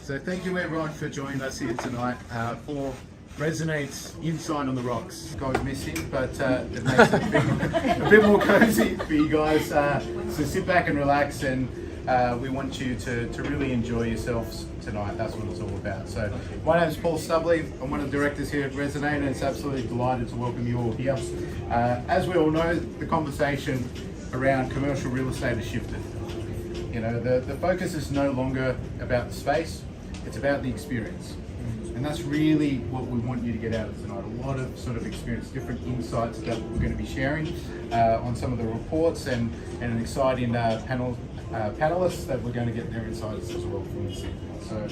So thank you everyone for joining us here tonight for Resonate's Inside on the Rocks. Gone missing, but it makes it a bit more cozy for you guys. So sit back and relax, and we want you to really enjoy yourselves tonight. That's what it's all about. So my name is Paul Stubley. I'm one of the directors here at Resonate, and it's absolutely delighted to welcome you all here. As we all know, the conversation around commercial real estate has shifted. You know, the focus is no longer about the space, it's about the experience. And that's really what we want you to get out of tonight. A lot of sort of experience, different insights that we're going to be sharing on some of the reports, and an exciting panelists that we're going to get their insights as well from this evening. So,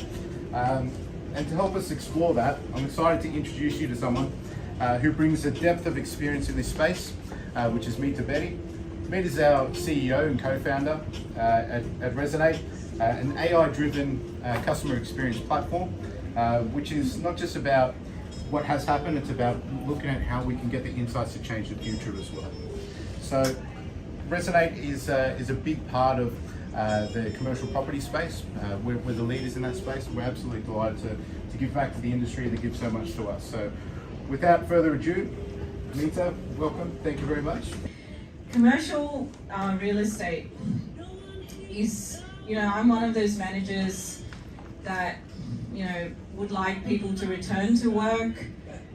and to help us explore that, I'm excited to introduce you to someone who brings a depth of experience in this space, which is Meeta Bedi. Meeta is our CEO and co-founder at Resonate, an AI-driven customer experience platform, which is not just about what has happened, it's about looking at how we can get the insights to change the future as well. So Resonate is a big part of the commercial property space. We're the leaders in that space. We're absolutely delighted to give back to the industry that gives so much to us. So without further ado, Meeta, welcome. Thank you very much. Commercial real estate is, I'm one of those managers that, would like people to return to work.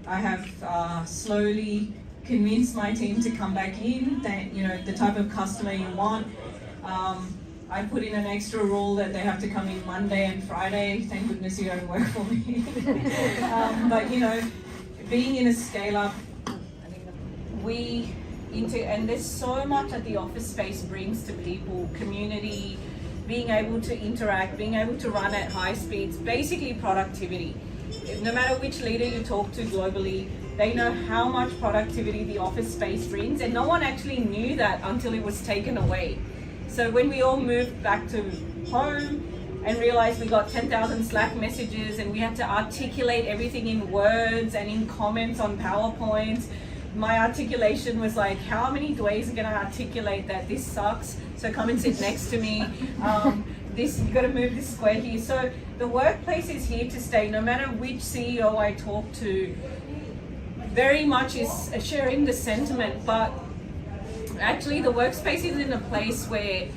I have slowly convinced my team to come back in, that, the type of customer you want. I put in an extra rule that they have to come in Monday and Friday. Thank goodness you don't work for me. But, being in a scale-up, and there's so much that the office space brings to people, community, being able to interact, being able to run at high speeds, basically productivity. No matter which leader you talk to globally, they know how much productivity the office space brings, and no one actually knew that until it was taken away. So when we all moved back to home and realized we got 10,000 Slack messages and we had to articulate everything in words and in comments on PowerPoints, my articulation was like, how many ways are going to articulate that this sucks? So come and sit next to me. You got to move this square here. So the workplace is here to stay. No matter which CEO I talk to, very much is sharing the sentiment. But actually, the workspace is in a place where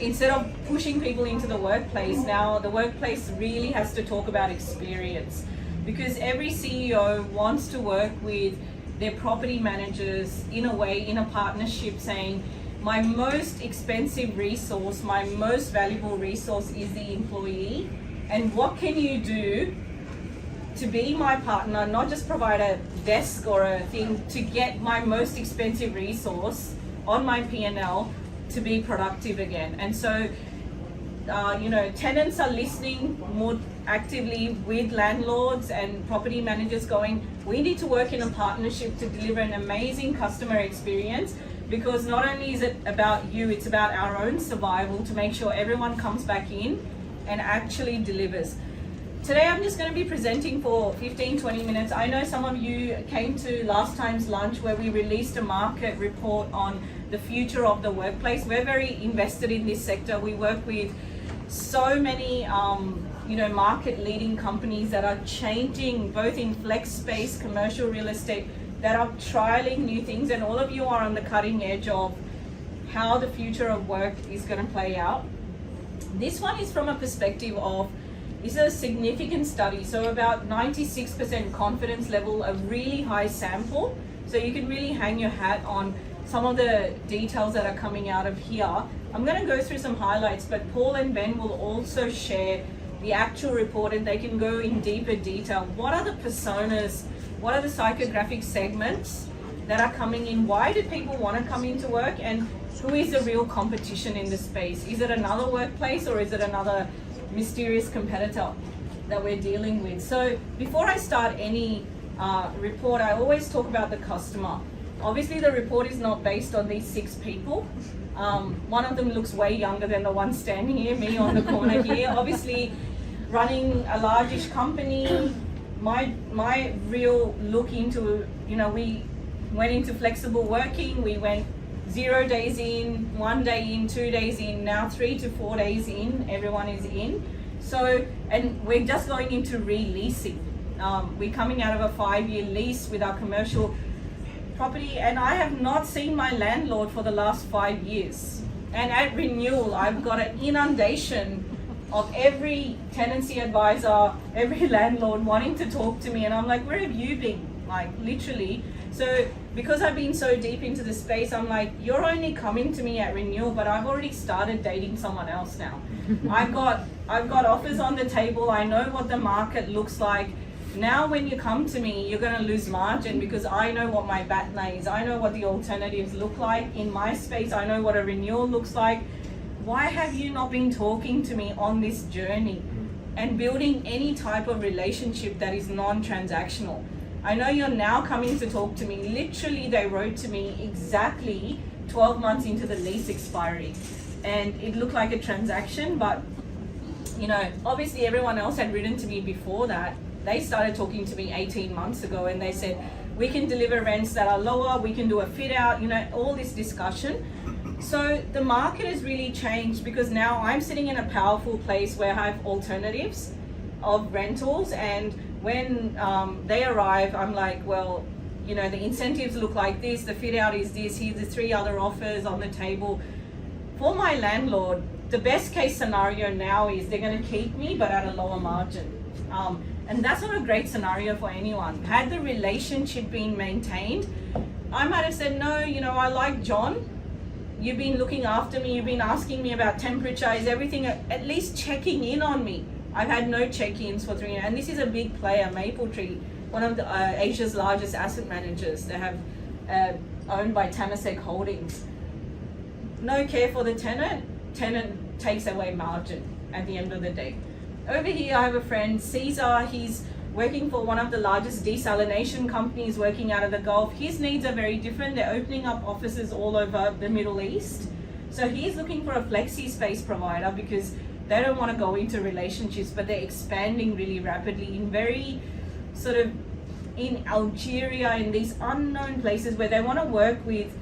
instead of pushing people into the workplace, now the workplace really has to talk about experience, because every CEO wants to work with their property managers in a way, in a partnership, saying, my most expensive resource, my most valuable resource is the employee, and what can you do to be my partner, not just provide a desk or a thing, to get my most expensive resource on my P&L to be productive again. And so, tenants are listening more actively with landlords and property managers, going, we need to work in a partnership to deliver an amazing customer experience, because not only is it about you, it's about our own survival to make sure everyone comes back in and actually delivers. Today I'm just going to be presenting for 15-20 minutes. I know some of you came to last time's lunch where we released a market report on the future of the workplace. We're very invested in this sector. We work with so many market leading companies that are changing both in flex space, commercial real estate, that are trialing new things, and all of you are on the cutting edge of how the future of work is going to play out. This one is from a perspective of, this is a significant study, so about 96% confidence level, a really high sample, so you can really hang your hat on some of the details that are coming out of here. I'm going to go through some highlights, but Paul and Ben will also share the actual report, and they can go in deeper detail. What are the personas? What are the psychographic segments that are coming in? Why do people want to come into work? And who is the real competition in the space? Is it another workplace, or is it another mysterious competitor that we're dealing with? So before I start any report, I always talk about the customer. Obviously the report is not based on these 6 people. One of them looks way younger than the one standing here, me on the corner here. Obviously running a largish company, my real look into, we went into flexible working, we went 0 days in, 1 day in, 2 days in, now 3 to 4 days in, everyone is in. So, and we're just going into releasing. We're coming out of a 5-year lease with our commercial property, and I have not seen my landlord for the last 5 years. And at renewal, I've got an inundation of every tenancy advisor, every landlord wanting to talk to me, and I'm like, where have you been? Like, literally. So because I've been so deep into the space, I'm like, you're only coming to me at renewal, but I've already started dating someone else now. I've got offers on the table. I know what the market looks like. Now when you come to me, you're going to lose margin because I know what my BATNA is. I know what the alternatives look like in my space. I know what a renewal looks like. Why have you not been talking to me on this journey and building any type of relationship that is non-transactional? I know you're now coming to talk to me. Literally, they wrote to me exactly 12 months into the lease expiry. And it looked like a transaction, but you know, obviously everyone else had written to me before that. They started talking to me 18 months ago and they said, we can deliver rents that are lower, we can do a fit out, you know, all this discussion. So the market has really changed because now I'm sitting in a powerful place where I have alternatives of rentals, and when they arrive, I'm like, well, you know, the incentives look like this, the fit out is this, here's the 3 other offers on the table. For my landlord, the best case scenario now is they're going to keep me but at a lower margin. And that's not a great scenario for anyone. Had the relationship been maintained, I might have said, no, you know, I like John. You've been looking after me. You've been asking me about temperature. Is everything at least checking in on me? I've had no check-ins for 3 years. And this is a big player, Mapletree, one of the Asia's largest asset managers. They have owned by Temasek Holdings. No care for the tenant. Tenant takes away margin at the end of the day. Over here, I have a friend, Caesar. He's working for one of the largest desalination companies working out of the Gulf. His needs are very different. They're opening up offices all over the Middle East. So he's looking for a flexi space provider because they don't want to go into relationships, but they're expanding really rapidly in very sort of in Algeria, in these unknown places where they want to work with,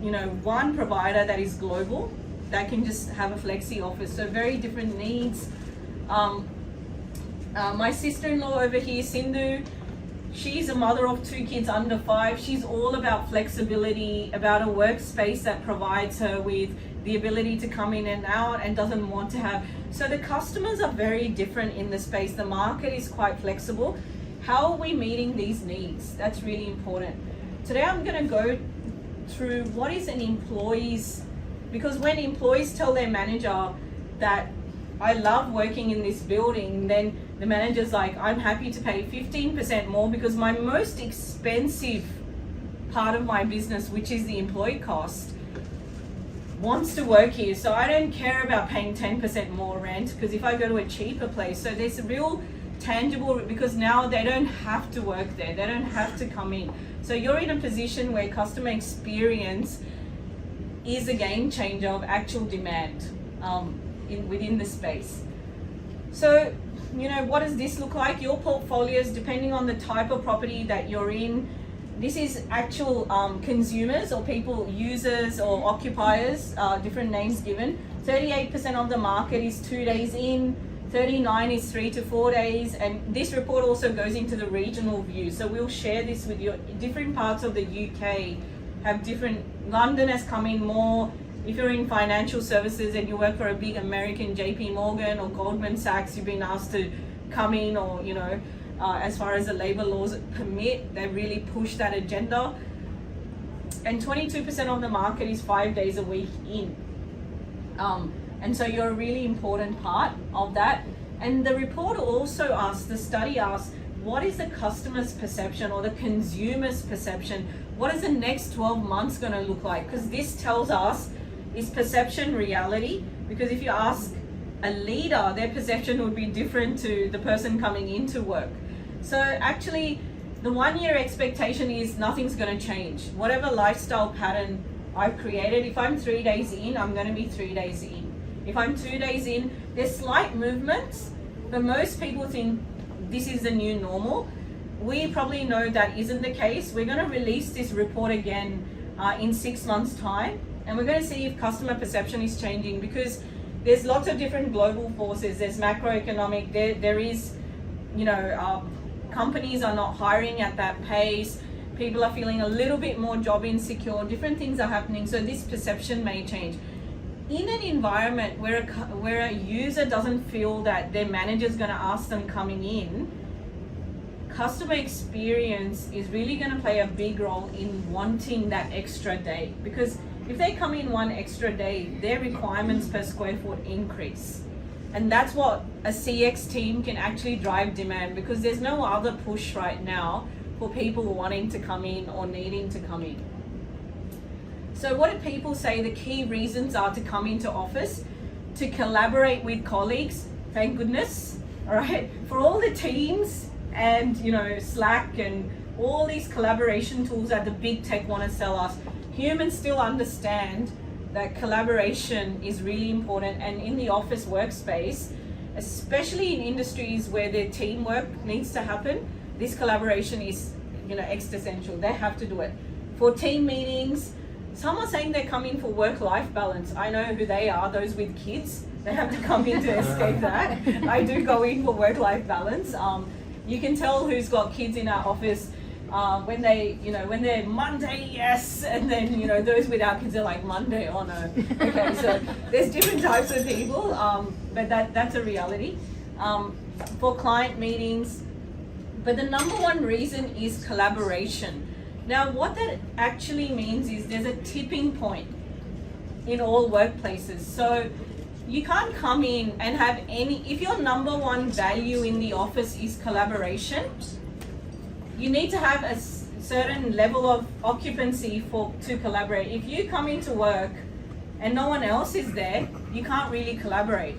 you know, one provider that is global that can just have a flexi office. So very different needs. My sister-in-law over here, Sindhu, she's a mother of 2 kids under 5. She's all about flexibility, about a workspace that provides her with the ability to come in and out and doesn't want to have. So the customers are very different in the space. The market is quite flexible. How are we meeting these needs? That's really important. Today I'm going to go through what is an employee's, because when employees tell their manager that I love working in this building, then the manager's like, I'm happy to pay 15% more because my most expensive part of my business, which is the employee cost, wants to work here. So I don't care about paying 10% more rent because if I go to a cheaper place, so there's a real tangible, because now they don't have to work there. They don't have to come in. So you're in a position where customer experience is a game changer of actual demand. Within the space. So, you know, what does this look like? Your portfolios, depending on the type of property that you're in, this is actual consumers or people, users or occupiers, different names given. 38% of the market is 2 days in, 39 is 3 to 4 days, and this report also goes into the regional view. So we'll share this with you. Different parts of the UK have different, London has come in more. If you're in financial services and you work for a big American JP Morgan or Goldman Sachs, you've been asked to come in, or, you know, as far as the labor laws permit, they really push that agenda. And 22% of the market is 5 days a week in. And so you're a really important part of that. And the report also asks, the study asks, what is the customer's perception or the consumer's perception? What is the next 12 months going to look like? Because this tells us, is perception reality? Because if you ask a leader, their perception would be different to the person coming into work. So actually, the 1 year expectation is nothing's going to change. Whatever lifestyle pattern I've created, if I'm 3 days in, I'm going to be 3 days in. If I'm 2 days in, there's slight movements, but most people think this is the new normal. We probably know that isn't the case. We're going to release this report again in 6 months' time. And we're going to see if customer perception is changing, because there's lots of different global forces. There's macroeconomic, there is, companies are not hiring at that pace. People are feeling a little bit more job insecure. Different things are happening, so this perception may change. In an environment where a user doesn't feel that their manager's going to ask them coming in, customer experience is really going to play a big role in wanting that extra day, because if they come in one extra day, their requirements per square foot increase. And that's what a CX team can actually drive demand, because there's no other push right now for people wanting to come in or needing to come in. So what do people say the key reasons are to come into office? To collaborate with colleagues, thank goodness, all right? For all the teams and Slack and all these collaboration tools that the big tech want to sell us, humans still understand that collaboration is really important, and in the office workspace, especially in industries where their teamwork needs to happen, this collaboration is existential. They have to do it. For team meetings, some are saying they're coming for work-life balance. I know who they are, those with kids. They have to come in to escape that. I do go in for work-life balance. You can tell who's got kids in our office when they're Monday, yes, and then those without kids are like Monday, oh no. Okay, so there's different types of people, but that's a reality. For client meetings, but the number one reason is collaboration. Now, what that actually means is there's a tipping point in all workplaces. So you can't come in and have if your number one value in the office is collaboration, you need to have a certain level of occupancy to collaborate. If you come into work and no one else is there, you can't really collaborate.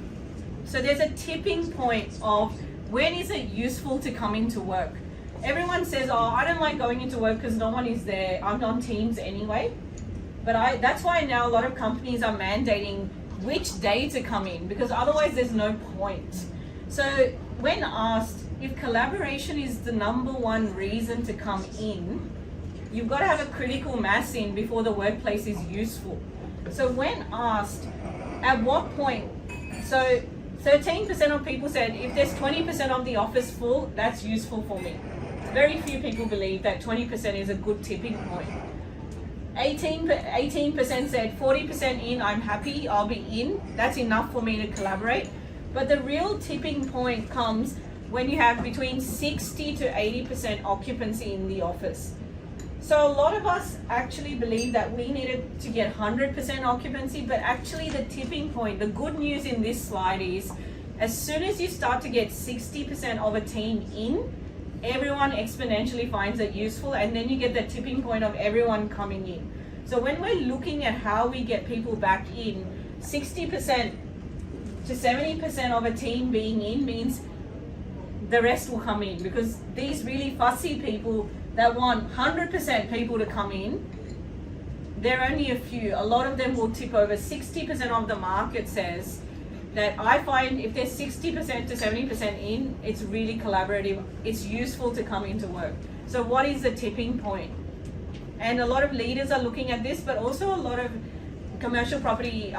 So there's a tipping point of when is it useful to come into work? Everyone says, oh, I don't like going into work because no one is there. I'm on Teams anyway. But that's why now a lot of companies are mandating which day to come in, because otherwise there's no point. So when asked if collaboration is the number one reason to come in, you've got to have a critical mass in before the workplace is useful. So when asked at what point, so 13% of people said if there's 20% of the office full, that's useful for me. Very few people believe that 20% is a good tipping point. 18% said 40% in, I'm happy, I'll be in. That's enough for me to collaborate. But the real tipping point comes when you have between 60 to 80% occupancy in the office. So a lot of us actually believe that we needed to get 100% occupancy, but actually the tipping point, the good news in this slide is, as soon as you start to get 60% of a team in, everyone exponentially finds it useful, and then you get the tipping point of everyone coming in. So when we're looking at how we get people back in, 60% to 70% of a team being in means the rest will come in, because these really fussy people that want 100% people to come in, there are only a few. A lot of them will tip over. 60% of the market says that I find if there's 60% to 70% in, it's really collaborative. It's useful to come into work. So what is the tipping point? And a lot of leaders are looking at this, but also a lot of commercial property,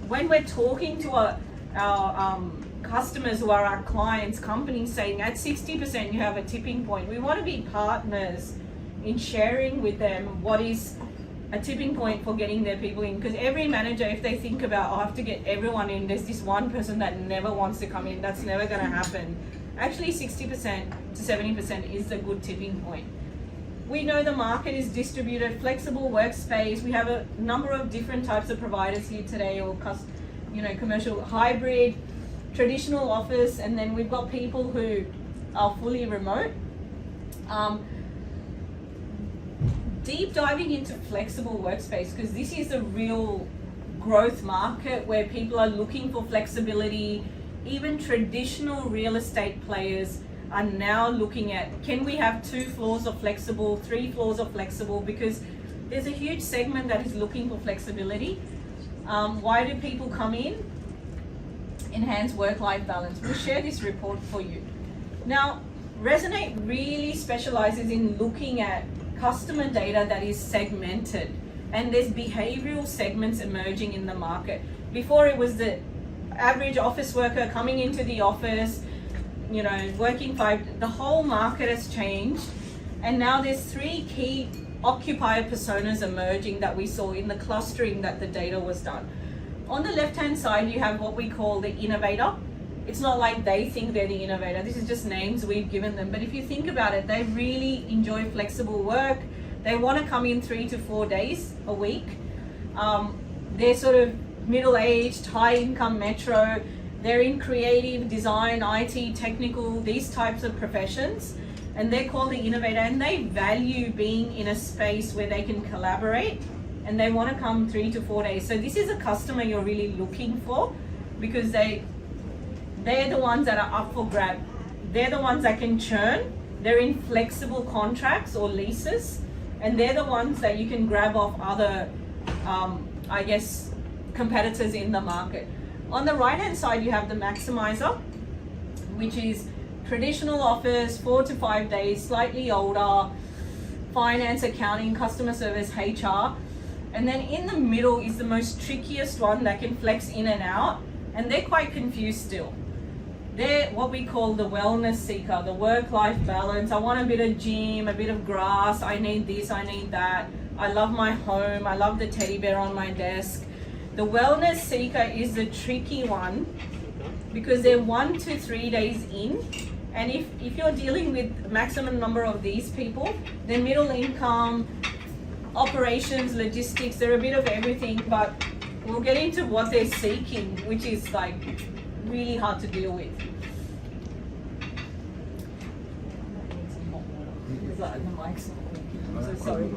when we're talking to our customers who are our clients, companies saying at 60% you have a tipping point. We want to be partners in sharing with them what is a tipping point for getting their people in, because every manager, if they think about, I have to get everyone in, there's this one person that never wants to come in, that's never going to happen. Actually 60% to 70% is a good tipping point. We know the market is distributed, flexible workspace. We have a number of different types of providers here today, or commercial, hybrid, traditional office, and then we've got people who are fully remote. Deep diving into flexible workspace, because this is a real growth market where people are looking for flexibility. Even traditional real estate players are now looking at, can we have 2 floors of flexible, 3 floors of flexible, because there's a huge segment that is looking for flexibility. Why do people come in? Enhance work-life balance. We'll share this report for you. Now, Resonate really specializes in looking at customer data that is segmented, and there's behavioral segments emerging in the market. Before it was the average office worker coming into the office, you know, working the whole market has changed. And now there's 3 key occupier personas emerging that we saw in the clustering that the data was done. On the left-hand side, you have what we call the innovator. It's not like they think they're the innovator. This is just names we've given them. But if you think about it, they really enjoy flexible work. They want to come in 3 to 4 days a week. They're sort of middle-aged, high-income metro. They're in creative, design, IT, technical, these types of professions. And they're called the innovator, and they value being in a space where they can collaborate, and they want to come 3 to 4 days. So this is a customer you're really looking for, because they're the ones that are up for grab. They're the ones that can churn. They're in flexible contracts or leases, and they're the ones that you can grab off other, competitors in the market. On the right-hand side, you have the maximizer, which is traditional office, 4 to 5 days, slightly older, finance, accounting, customer service, HR. And then in the middle is the most trickiest one that can flex in and out, and they're quite confused still. They're what we call the wellness seeker, the work-life balance. I want a bit of gym, a bit of grass, I need this, I need that. I love my home, I love the teddy bear on my desk. The wellness seeker is the tricky one, because they're 1 to 3 days in. And if you're dealing with maximum number of these people, they're middle income, operations, logistics, they're a bit of everything, but we'll get into what they're seeking, which is like really hard to deal with. So sorry.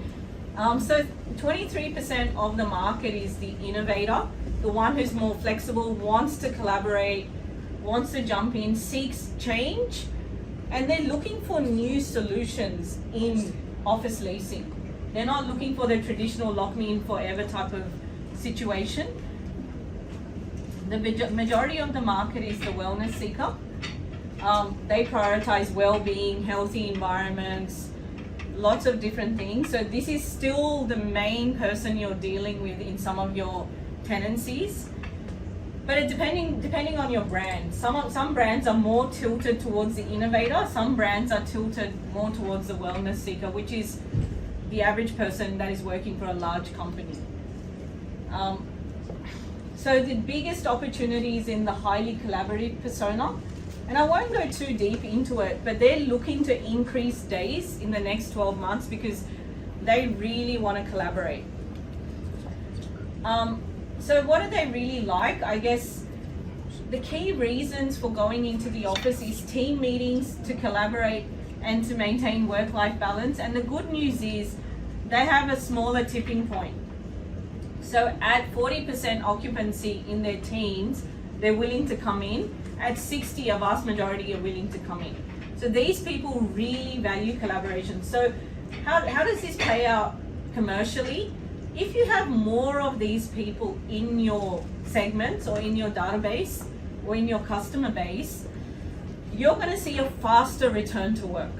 So 23% of the market is the innovator, the one who's more flexible, wants to collaborate, wants to jump in, seeks change, and they're looking for new solutions in office leasing. They're not looking for the traditional lock me in forever type of situation. The majority of the market is the wellness seeker. They prioritize well-being, healthy environments, lots of different things. So this is still the main person you're dealing with in some of your tenancies. But depending on your brand, some brands are more tilted towards the innovator, some brands are tilted more towards the wellness seeker, which is the average person that is working for a large company. So the biggest opportunity is in the highly collaborative persona, and I won't go too deep into it, but they're looking to increase days in the next 12 months because they really want to collaborate. So what do they really like? I guess the key reasons for going into the office is team meetings, to collaborate and to maintain work-life balance. And the good news is they have a smaller tipping point. So at 40% occupancy in their teams, they're willing to come in. At 60, a vast majority are willing to come in. So these people really value collaboration. So how does this play out commercially? If you have more of these people in your segments or in your database or in your customer base, you're going to see a faster return to work.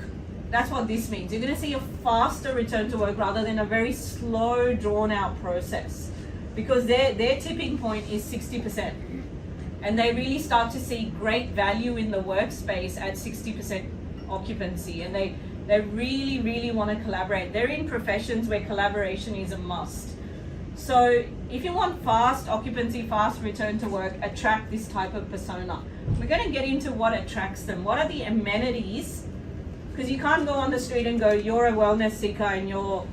That's what this means. You're going to see a faster return to work rather than a very slow, drawn-out process, because their tipping point is 60%. And they really start to see great value in the workspace at 60% occupancy, and they really, really want to collaborate. They're in professions where collaboration is a must. So if you want fast occupancy, fast return to work, attract this type of persona. We're going to get into what attracts them. What are the amenities? Because you can't go on the street and go, you're a wellness seeker and you're,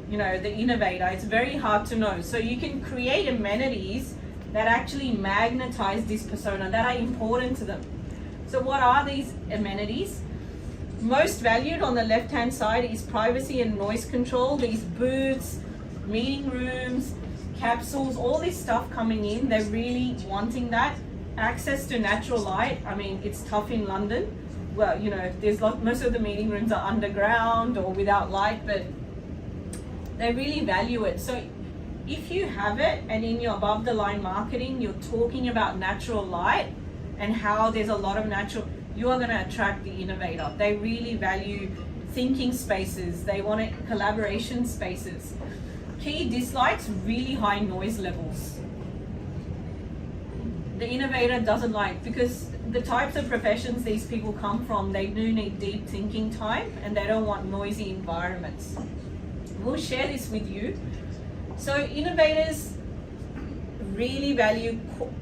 the innovator. It's very hard to know. So you can create amenities that actually magnetize this persona, that are important to them. So what are these amenities? Most valued on the left-hand side is privacy and noise control. These booths, meeting rooms, capsules, all this stuff coming in, they're really wanting that. Access to natural light. I mean, it's tough in London. Well, most of the meeting rooms are underground or without light, but they really value it. So if you have it, and in your above the line marketing, you're talking about natural light and how there's a lot of natural, you are going to attract the innovator. They really value thinking spaces. They want collaboration spaces. Key dislikes, really high noise levels. the innovator doesn't like, because the types of professions these people come from, they do need deep thinking time and they don't want noisy environments. We'll share this with you. So innovators really value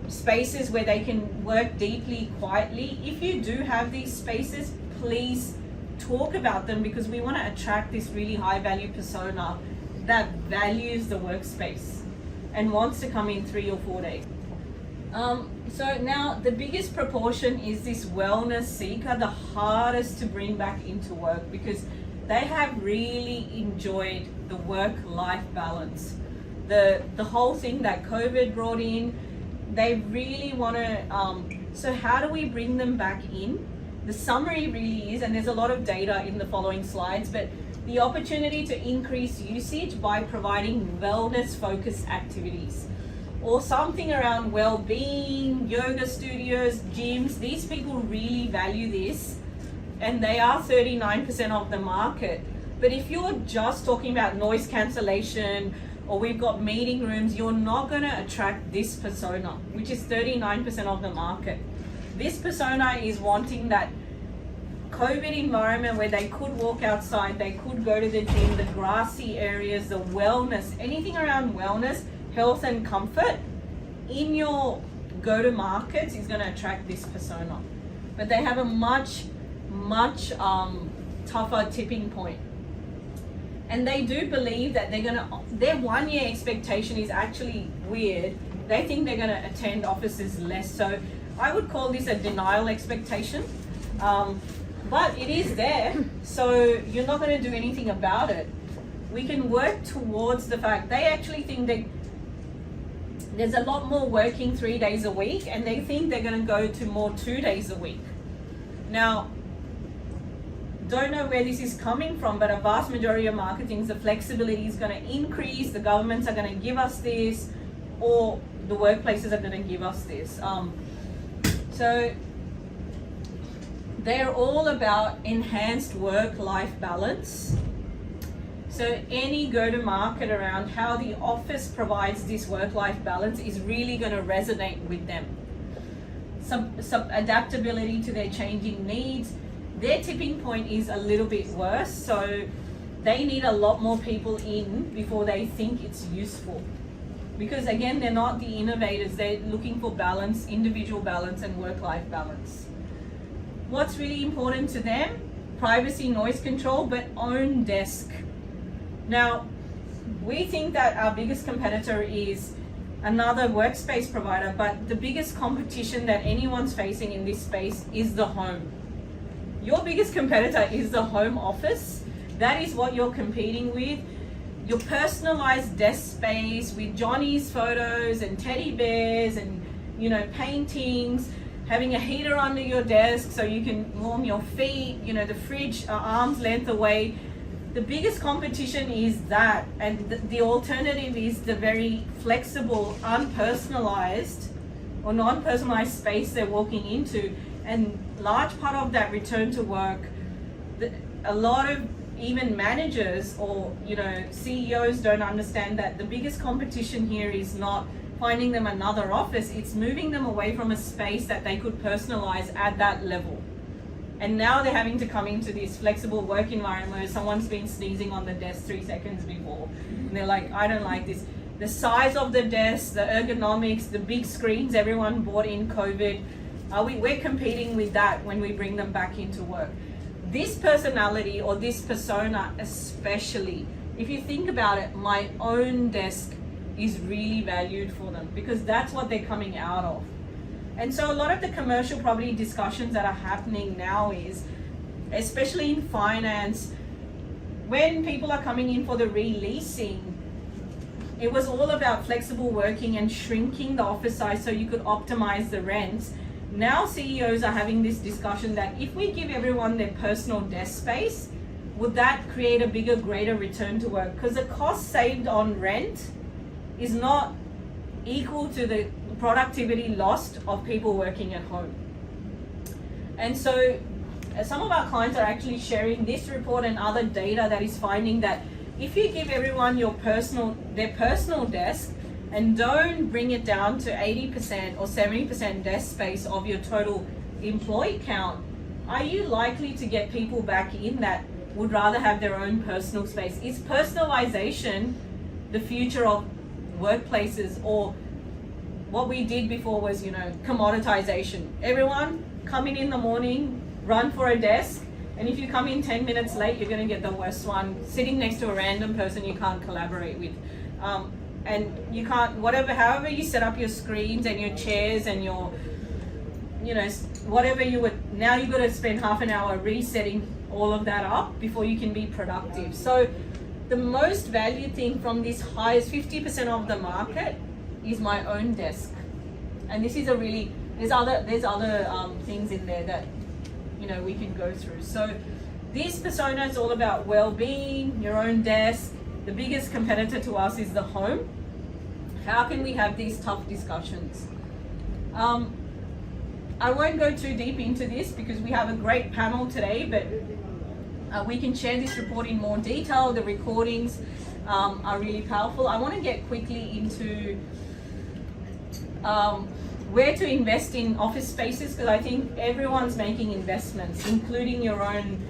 spaces where they can work deeply, quietly. If you do have these spaces, please talk about them, because we want to attract this really high value persona that values the workspace and wants to come in 3 or 4 days. So now the biggest proportion is this wellness seeker, the hardest to bring back into work, because they have really enjoyed the work-life balance. The whole thing that COVID brought in, they really want to, so how do we bring them back in? The summary really is, and there's a lot of data in the following slides, but the opportunity to increase usage by providing wellness-focused activities, or something around well-being, yoga studios, gyms. These people really value this, and they are 39% of the market. But if you're just talking about noise cancellation, or we've got meeting rooms, you're not going to attract this persona, which is 39% of the market. This persona is wanting that COVID environment where they could walk outside, they could go to the gym, the grassy areas, the wellness, anything around wellness, health and comfort in your go-to markets is going to attract this persona. But they have a much tougher tipping point. And they do believe that their 1 year expectation is actually weird. They think they're gonna attend offices less. So I would call this a denial expectation. But it is there, so you're not gonna do anything about it. We can work towards the fact they actually think that there's a lot more working 3 days a week, and they think they're gonna go to more 2 days a week. Now, don't know where this is coming from, but a vast majority of marketing, the flexibility is going to increase, the governments are going to give us this, or the workplaces are going to give us this. So they're all about enhanced work-life balance. So any go-to-market around how the office provides this work-life balance is really going to resonate with them. Some adaptability to their changing needs. Their tipping point is a little bit worse, so they need a lot more people in before they think it's useful. Because again, they're not the innovators, they're looking for balance, individual balance and work-life balance. What's really important to them? Privacy, noise control, but own desk. Now, we think that our biggest competitor is another workspace provider, but the biggest competition that anyone's facing in this space is the home. Your biggest competitor is the home office. That is what you're competing with. Your personalized desk space with Johnny's photos and teddy bears and, paintings, having a heater under your desk so you can warm your feet, the fridge arm's length away. The biggest competition is that, and the alternative is the very flexible, unpersonalized or non-personalized space they're walking into. And large part of that return to work, a lot of even managers or CEOs don't understand that the biggest competition here is not finding them another office, it's moving them away from a space that they could personalize at that level. And now they're having to come into this flexible work environment where someone's been sneezing on the desk 3 seconds before. And they're like, I don't like this. The size of the desk, the ergonomics, the big screens everyone bought in COVID, we're competing with that when we bring them back into work. This personality or this persona especially, if you think about it, my own desk is really valued for them because that's what they're coming out of. And so a lot of the commercial property discussions that are happening now is, especially in finance, when people are coming in for the releasing, it was all about flexible working and shrinking the office size so you could optimize the rents. Now CEOs are having this discussion that if we give everyone their personal desk space, would that create a bigger, greater return to work? Because the cost saved on rent is not equal to the productivity lost of people working at home. And so some of our clients are actually sharing this report and other data that is finding that if you give everyone their personal desk and don't bring it down to 80% or 70% desk space of your total employee count, are you likely to get people back in that would rather have their own personal space? Is personalization the future of workplaces, or what we did before was, commoditization? Everyone coming in the morning, run for a desk, and if you come in 10 minutes late, you're going to get the worst one, sitting next to a random person you can't collaborate with. And you can't, however you set up your screens and your chairs and your, whatever now you've got to spend half an hour resetting all of that up before you can be productive. So the most valued thing from this highest 50% of the market is my own desk. And this is there's other things in there that, we can go through. So this persona is all about well-being, your own desk. The biggest competitor to us is the home. How can we have these tough discussions? I won't go too deep into this because we have a great panel today, but we can share this report in more detail. The recordings are really powerful. I want to get quickly into where to invest in office spaces, because I think everyone's making investments, including your own,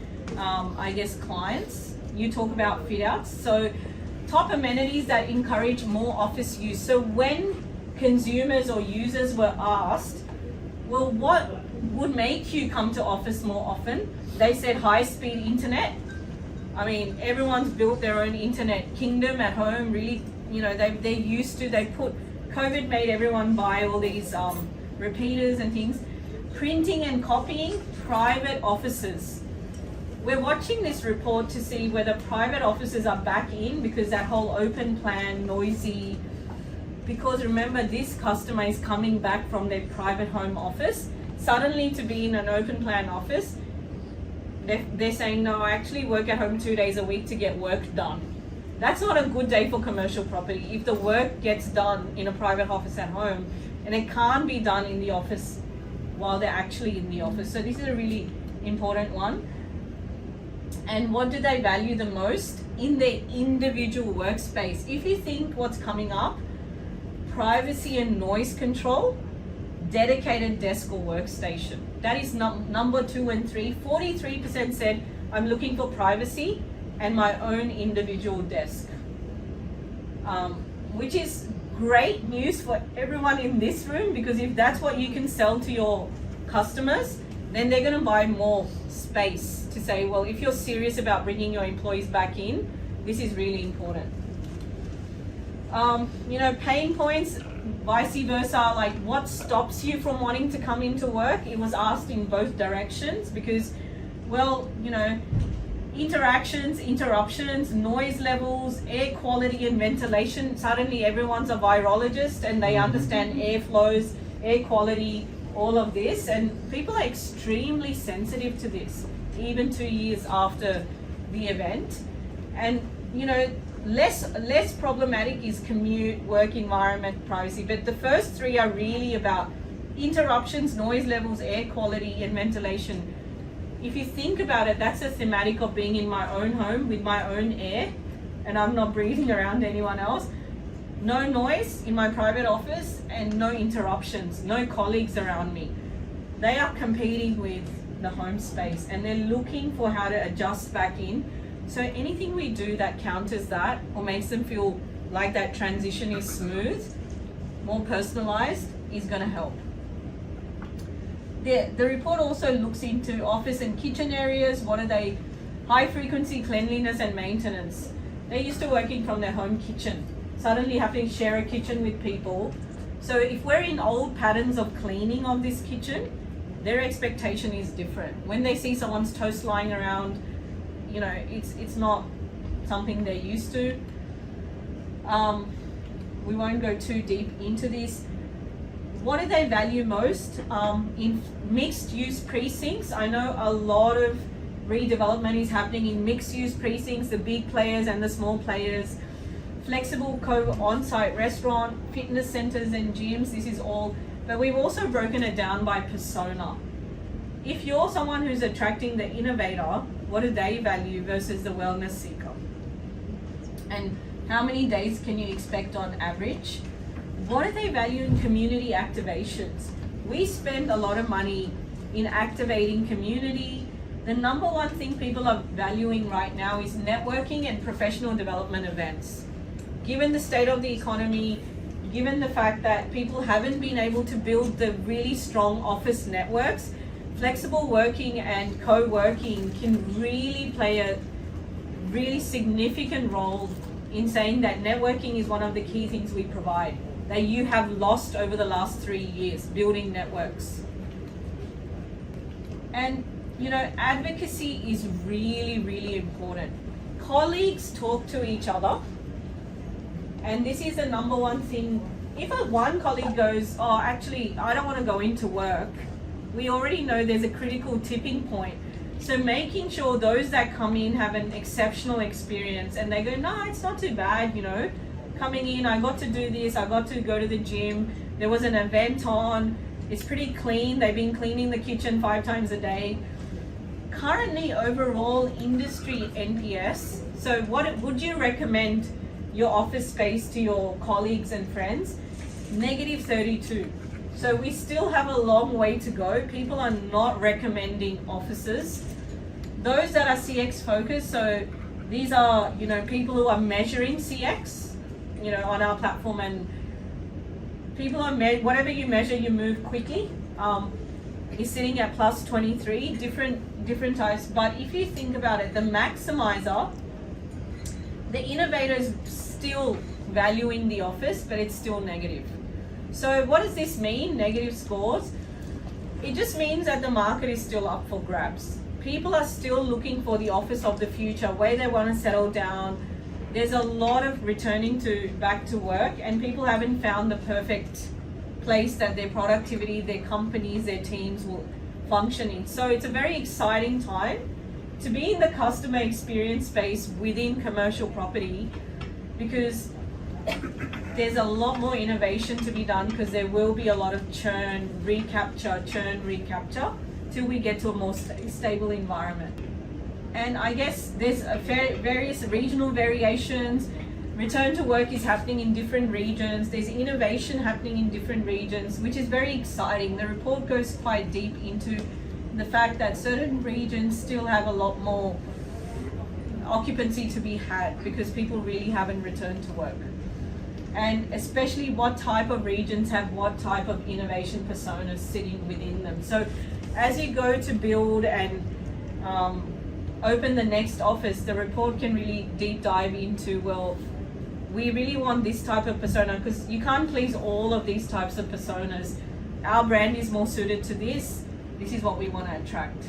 clients. You talk about fit outs. So top amenities that encourage more office use. So when consumers or users were asked, well, what would make you come to office more often? They said high-speed internet. I mean, everyone's built their own internet kingdom at home, really, they're used to, COVID made everyone buy all these repeaters and things. Printing and copying, private offices. We're watching this report to see whether private offices are back in, because that whole open plan, noisy, because remember, this customer is coming back from their private home office, suddenly to be in an open plan office. They're saying, no, I actually work at home 2 days a week to get work done. That's not a good day for commercial property. If the work gets done in a private office at home and it can't be done in the office while they're actually in the office. So this is a really important one. And what do they value the most? In their individual workspace. If you think what's coming up, privacy and noise control, dedicated desk or workstation. That is number 2 and 3. 43% said, I'm looking for privacy and my own individual desk. Which is great news for everyone in this room, because if that's what you can sell to your customers, then they're going to buy more space to say, well, if you're serious about bringing your employees back in, this is really important. Pain points, vice versa, like what stops you from wanting to come into work? It was asked in both directions because, interactions, interruptions, noise levels, air quality and ventilation. Suddenly everyone's a virologist and they understand airflows, air quality, all of this, and people are extremely sensitive to this, even 2 years after the event. And less problematic is commute, work environment, privacy, but the first 3 are really about interruptions, noise levels, air quality and ventilation. If you think about it, that's a thematic of being in my own home with my own air and I'm not breathing around anyone else. No noise in my private office and no interruptions, no colleagues around me. They are competing with the home space and they're looking for how to adjust back in. So anything we do that counters that or makes them feel like that transition is smooth, more personalized, is going to help. The report also looks into office and kitchen areas. What are they? High frequency cleanliness and maintenance. They're used to working from their home kitchen. Suddenly having to share a kitchen with people. So if we're in old patterns of cleaning of this kitchen, their expectation is different. When they see someone's toast lying around, it's not something they're used to. We won't go too deep into this. What do they value most? In mixed use precincts, I know a lot of redevelopment is happening in mixed use precincts, the big players and the small players. Flexible on-site restaurant, fitness centers and gyms, this is all, but we've also broken it down by persona. If you're someone who's attracting the innovator, what do they value versus the wellness seeker? And how many days can you expect on average? What do they value in community activations? We spend a lot of money in activating community. The number one thing people are valuing right now is networking and professional development events. Given the state of the economy, given the fact that people haven't been able to build the really strong office networks, flexible working and co-working can really play a really significant role in saying that networking is one of the key things we provide, that you have lost over the last 3 years, building networks. And advocacy is really, really important. Colleagues talk to each other, and this is the number one thing. If one colleague goes, oh, actually, I don't want to go into work, we already know there's a critical tipping point. So making sure those that come in have an exceptional experience and they go, no, it's not too bad, coming in, I got to do this, I got to go to the gym, there was an event on, it's pretty clean, they've been cleaning the kitchen 5 times a day. Currently, overall industry NPS, so what would you recommend your office space to your colleagues and friends? -32. So we still have a long way to go. People are not recommending offices. Those that are CX focused, so these are, people who are measuring CX, on our platform, and people are, whatever you measure, you move quickly, is sitting at +23, different types. But if you think about it, the maximizer, the innovator is still valuing the office, but it's still negative. So what does this mean, negative scores? It just means that the market is still up for grabs. People are still looking for the office of the future, where they want to settle down. There's a lot of returning back to work, and people haven't found the perfect place that their productivity, their companies, their teams will function in. So it's a very exciting time to be in the customer experience space within commercial property, because there's a lot more innovation to be done, because there will be a lot of churn, recapture, till we get to a more stable environment. And I guess there's various regional variations. Return to work is happening in different regions. There's innovation happening in different regions, which is very exciting. The report goes quite deep into the fact that certain regions still have a lot more occupancy to be had because people really haven't returned to work. And especially what type of regions have what type of innovation personas sitting within them. So as you go to build and open the next office, the report can really deep dive into, well, we really want this type of persona, because you can't please all of these types of personas. Our brand is more suited to this. This is what we want to attract.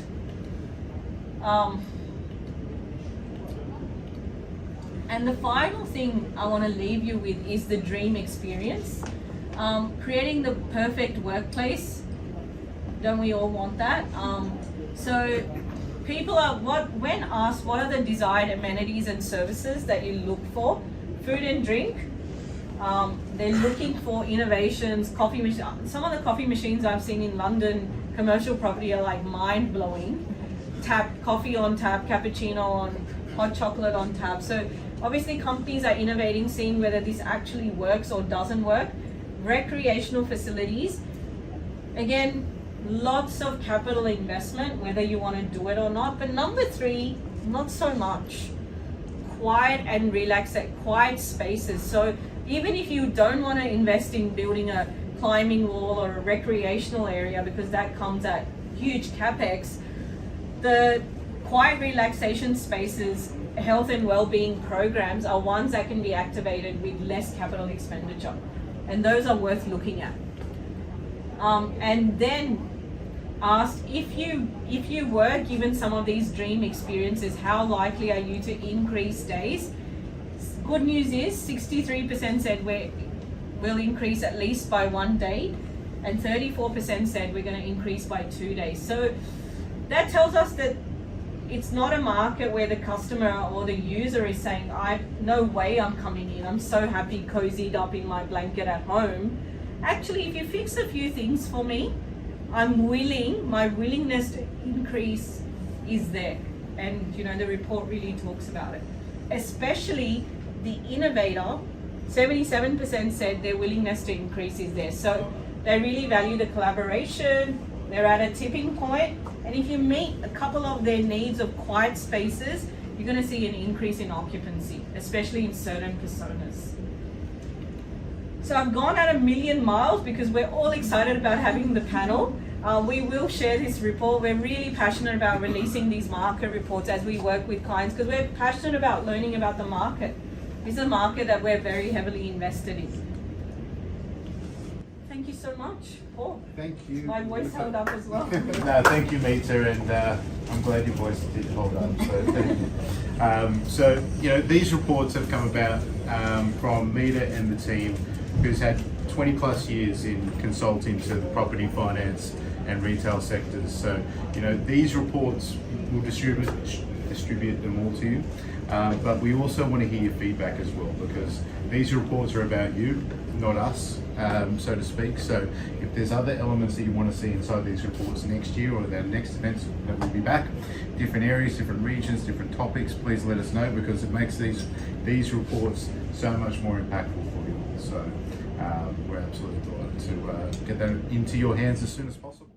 And the final thing I want to leave you with is the dream experience. Creating the perfect workplace. Don't we all want that? So people are, when asked what are the desired amenities and services that you look for, food and drink, they're looking for innovations, coffee machines. Some of the coffee machines I've seen in London commercial property are like mind-blowing. Coffee on tap, cappuccino on, hot chocolate on tap. So obviously companies are innovating, seeing whether this actually works or doesn't work. Recreational facilities, again, lots of capital investment, whether you want to do it or not. But number 3, not so much. Quiet and relaxed, quiet spaces. So even if you don't want to invest in building a climbing wall or a recreational area, because that comes at huge capex, the quiet relaxation spaces, health and well-being programs are ones that can be activated with less capital expenditure, and those are worth looking at. And then ask, if you were given some of these dream experiences, how likely are you to increase days? Good news is 63% said we'll increase at least by 1 day, and 34% said we're going to increase by 2 days. So that tells us that it's not a market where the customer or the user is saying, no way I'm coming in, I'm so happy cozied up in my blanket at home. Actually, if you fix a few things for me, my willingness to increase is there. And the report really talks about it. Especially the innovator 77% said their willingness to increase is there. So they really value the collaboration. They're at a tipping point, and if you meet a couple of their needs of quiet spaces, you're going to see an increase in occupancy, especially in certain personas. So I've gone at 1,000,000 miles because we're all excited about having the panel. We will share this report. We're really passionate about releasing these market reports as we work with clients because we're passionate about learning about the market. This is a market that we're very heavily invested in. Thank you so much, Paul. Thank you. My voice held up as well. No, thank you, Meeta, and I'm glad your voice did hold up. So thank you. So these reports have come about from Meeta and the team, who's had 20 plus years in consulting to the property, finance, and retail sectors. So these reports will distribute them all to you. But we also want to hear your feedback as well, because these reports are about you, not us, so to speak. So if there's other elements that you want to see inside these reports next year or their next events that will be back, different areas, different regions, different topics, please let us know, because it makes these reports so much more impactful for you all. So we're absolutely delighted to get that into your hands as soon as possible.